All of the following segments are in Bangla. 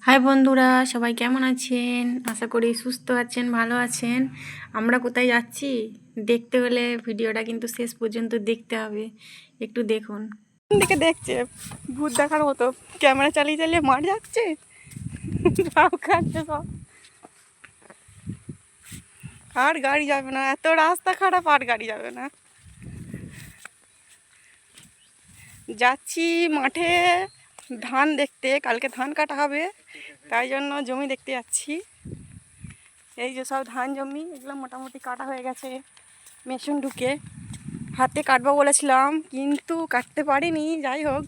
হাই বন্ধুরা, সবাই কেমন আছেন? আশা করি সুস্থ আছেন, ভালো আছেন। আমরা কোথায় যাচ্ছি দেখতে হলে ভিডিওটা কিন্তু শেষ পর্যন্ত দেখতে হবে। একটু দেখুন। দিকে দেখছে ভূত দেখার মতো ক্যামেরা চালিয়ে চালিয়ে মার যাচ্ছে সব। আর গাড়ি যাবে না, এত রাস্তা খারাপ, আর গাড়ি যাবে না। যাচ্ছি মাঠে ধান দেখতে, কালকে ধান কাটা হবে, তাই জন্য জমি দেখতে যাচ্ছি। এই যে সব ধান জমি, এগুলো মোটামুটি কাটা হয়ে গেছে। মেশিন ঢুকে হাতে কাটবো বলেছিলাম, কিন্তু কাটতে পারিনি। যাই হোক,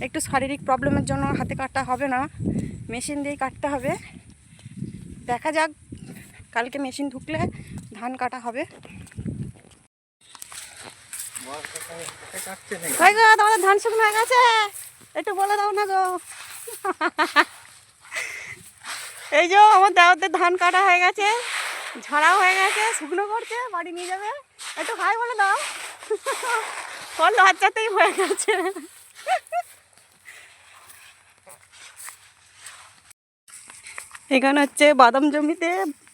একটু শারীরিক প্রবলেমের জন্য হাতে কাটা হবে না, মেশিন দিয়েই কাটতে হবে। দেখা যাক, কালকে মেশিন ঢুকলে ধান কাটা হবে। তোমাদের ধান শুকনো হয়ে গেছে, একটু বলে দাও না গো। এই যে আমার দাওয়াতের ধান কাটা হয়ে গেছে, ঝাড়াও হয়ে গেছে, শুকনো করছে, বাড়ি নিয়ে যাবে। একটু ভাই বলে দাও। ফল লজ্জাতেই হয়ে গেছে। এখানে হচ্ছে বাদাম জমিতে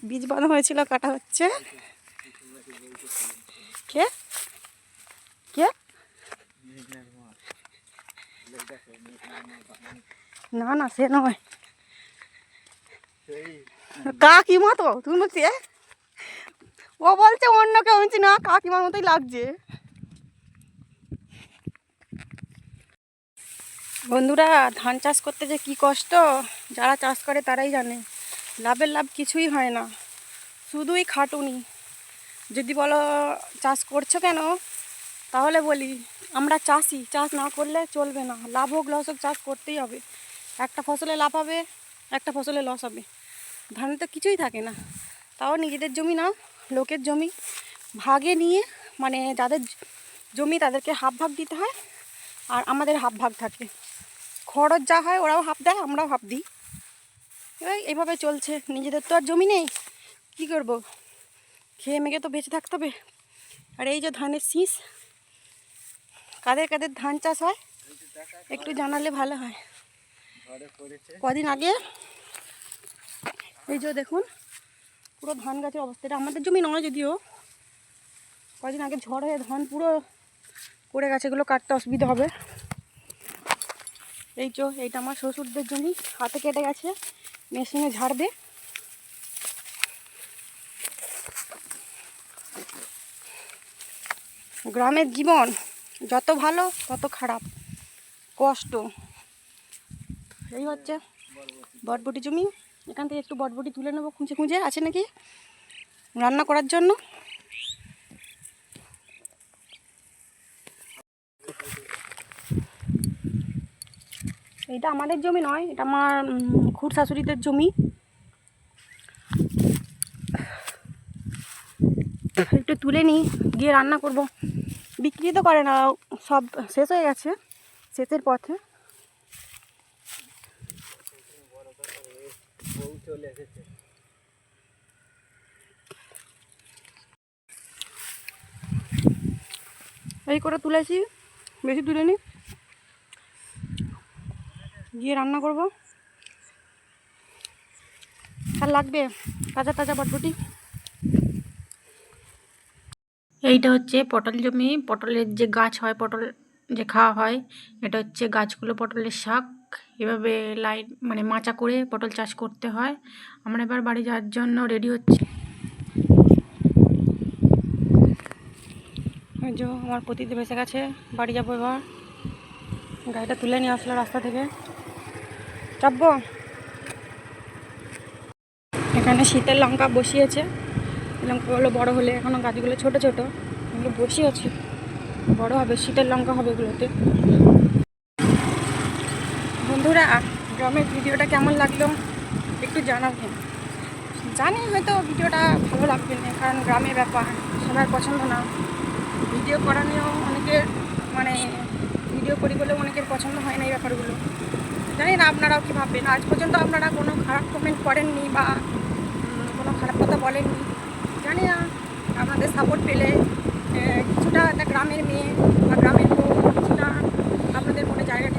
বীজ বাঁধা হয়েছিল, কাটা হচ্ছে। কে কে না না, সে নয়। কাকিমা তো তুমি বলছি, ও বলছে অন্য কেউ না, কাকিমার মতোই লাগছে। বন্ধুরা, ধান চাষ করতে যে কি কষ্ট, যারা চাষ করে তারাই জানে। লাভের লাভ কিছুই হয় না, শুধুই খাটুনি। যদি বলো চাষ করছো কেন, তাহলে বলি আমরা চাষি, চাষ না করলে চলবে না। লাভ হোক লস হোক, চাষ করতেই হবে। একটা ফসলে লাভ হবে, একটা ফসলে লস হবে। ধানে তো কিছুই থাকে না। তাও নিজেদের জমি না, লোকের জমি ভাগে নিয়ে, মানে যাদের জমি তাদেরকে হাফ ভাগ দিতে হয়, আর আমাদের হাফ ভাগ থাকে। খরচ যা হয় ওরাও হাফ দেয়, আমরাও হাফ দিই। এবার এইভাবে চলছে। নিজেদের তো আর জমি নেই, কী করবো? খেয়ে মেঘে তো বেঁচে থাকতে হবে। আর এই যে ধানের শীষ, কাদের কাদের ধান চাষ হয় একটু জানালে ভালো হয়। কদিন আগে এই যে দেখুন, পুরো ধান গাছের অবস্থাটা, আমাদের জমি নয় যদিও, কদিন আগে ঝড় হয়ে ধান পুরো পড়ে গেছে। এগুলো কাটতে অসুবিধা হবে। এই যে এইটা আমার শ্বশুরদের জমি, হাতে কেটে গেছে, মেশিনে ঝাড়বে। গ্রামের জীবন যত ভালো তত খারাপ, কষ্ট। এই হচ্ছে বটবটি জমি, এখান থেকে একটু বটবটি তুলে নেবো, খুঁজে খুঁজে আছে নাকি রান্না করার জন্য। এইটা আমাদের জমি নয়, এটা আমার খুড় শাশুড়িদের জমি। একটু তুলে নিই, গিয়ে রান্না করব। বিক্রি তো করে না, সব শেষ হয়ে গেছে, শেষের পথে। এই করে তুলেছি, বেশি তুলে নিই, গিয়ে রান্না করব। আর লাগবে তাজা তাজা বটবটি। এইটা হচ্ছে পটল জমি, পটলের যে গাছ হয়, পটল যে খাওয়া হয়, এটা হচ্ছে গাছগুলো পটলের শাক। এভাবে লাইন মানে মাচা করে পটল চাষ করতে হয়। আমরা এবার বাড়ি যাওয়ার জন্য রেডি হচ্ছি। এই যে আমার পতিদেব এসে গেছে, বাড়ি যাবো এবার। গাড়িটা তুলে নিয়ে আসলো রাস্তা থেকে, চাপবো। এখানে শীতের লঙ্কা বসিয়েছে, লঙ্কাগুলো বড় হলে, এখনও গাছগুলো ছোট ছোট, এগুলো বসিয়েছে, বড় হবে, শীতের লঙ্কা হবে এগুলোতে। বন্ধুরা, গ্রামের ভিডিওটা কেমন লাগলো একটু জানাবেন। জানি হয়তো ভিডিওটা ভালো লাগবে না, কারণ গ্রামের ব্যাপার সবার পছন্দ না। ভিডিও করা নিয়েও অনেকের, মানে ভিডিও করি বলেও অনেকের পছন্দ হয় না এই ব্যাপারগুলো। জানি না আপনারাও কী ভাববেন। আজ পর্যন্ত আপনারা কোনো খারাপ কমেন্ট করেননি বা কোনো খারাপ কথা বলেননি। জানি না, আপনাদের সাপোর্ট পেলে কিছুটা একটা গ্রামের মেয়ে বা গ্রামের বউ কিছুটা আপনাদের মনে জায়গা